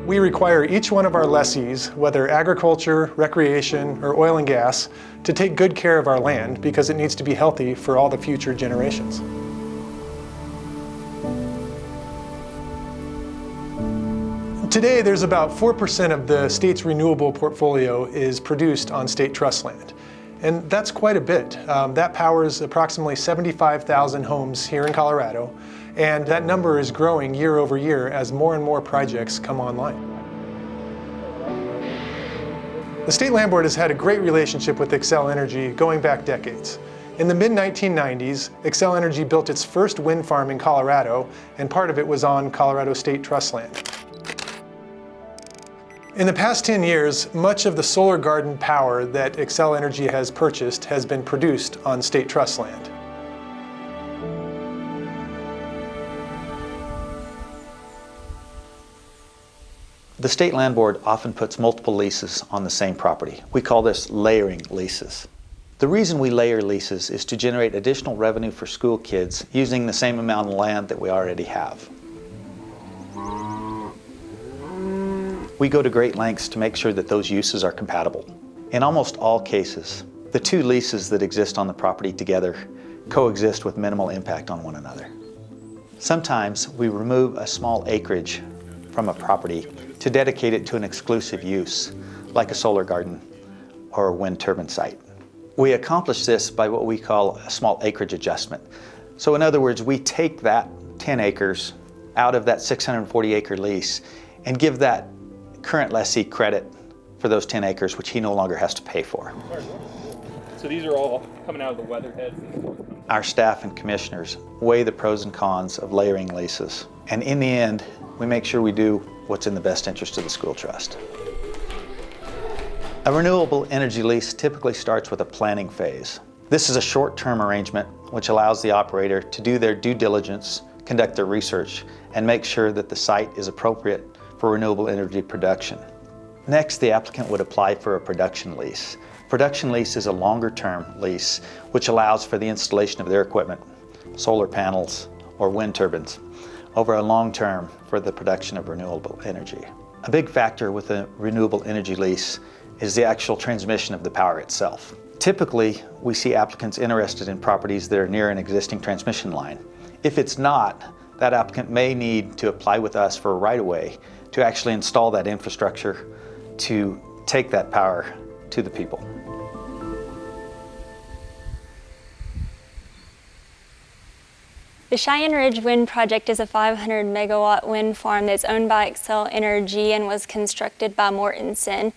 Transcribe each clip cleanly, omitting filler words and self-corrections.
We require each one of our lessees, whether agriculture, recreation, or oil and gas, to take good care of our land because it needs to be healthy for all the future generations. Today, there's about 4% of the state's renewable portfolio is produced on state trust land. And that's quite a bit. That powers approximately 75,000 homes here in Colorado, and that number is growing year over year as more and more projects come online. The State Land Board has had a great relationship with Xcel Energy going back decades. In the mid-1990s, Xcel Energy built its first wind farm in Colorado, and part of it was on Colorado State Trust land. In the past 10 years, much of the solar garden power that Xcel Energy has purchased has been produced on state trust land. The State Land Board often puts multiple leases on the same property. We call this layering leases. The reason we layer leases is to generate additional revenue for school kids using the same amount of land that we already have. We go to great lengths to make sure that those uses are compatible. In almost all cases, the two leases that exist on the property together coexist with minimal impact on one another. Sometimes we remove a small acreage from a property to dedicate it to an exclusive use, like a solar garden or a wind turbine site. We accomplish this by what we call a small acreage adjustment. So in other words, we take that 10 acres out of that 640-acre lease and give that current lessee credit for those 10 acres, which he no longer has to pay for. So these are all coming out of the weatherheads? Our staff and commissioners weigh the pros and cons of layering leases. And in the end, we make sure we do what's in the best interest of the school trust. A renewable energy lease typically starts with a planning phase. This is a short-term arrangement which allows the operator to do their due diligence, conduct their research, and make sure that the site is appropriate for renewable energy production. Next, the applicant would apply for a production lease. Production lease is a longer-term lease which allows for the installation of their equipment, solar panels or wind turbines, over a long term for the production of renewable energy. A big factor with a renewable energy lease is the actual transmission of the power itself. Typically, we see applicants interested in properties that are near an existing transmission line. If it's not, that applicant may need to apply with us for a right-of-way to actually install that infrastructure to take that power to the people. The Cheyenne Ridge Wind Project is a 500 megawatt wind farm that's owned by Xcel Energy and was constructed by Mortenson.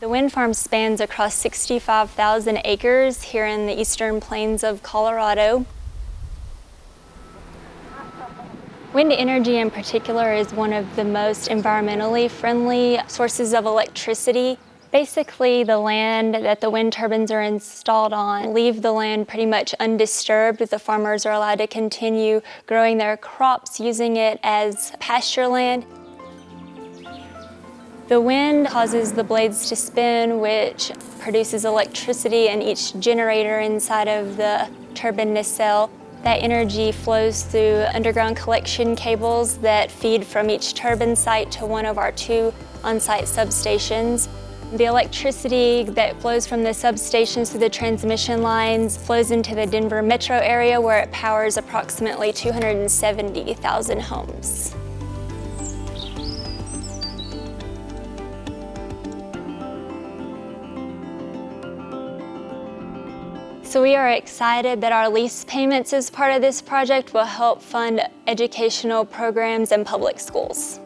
The wind farm spans across 65,000 acres here in the eastern plains of Colorado. Wind energy in particular is one of the most environmentally friendly sources of electricity. Basically, the land that the wind turbines are installed on leave the land pretty much undisturbed. The farmers are allowed to continue growing their crops, using it as pasture land. The wind causes the blades to spin, which produces electricity in each generator inside of the turbine nacelle. That energy flows through underground collection cables that feed from each turbine site to one of our 2 on-site substations. The electricity that flows from the substations through the transmission lines flows into the Denver metro area where it powers approximately 270,000 homes. So we are excited that our lease payments as part of this project will help fund educational programs in public schools.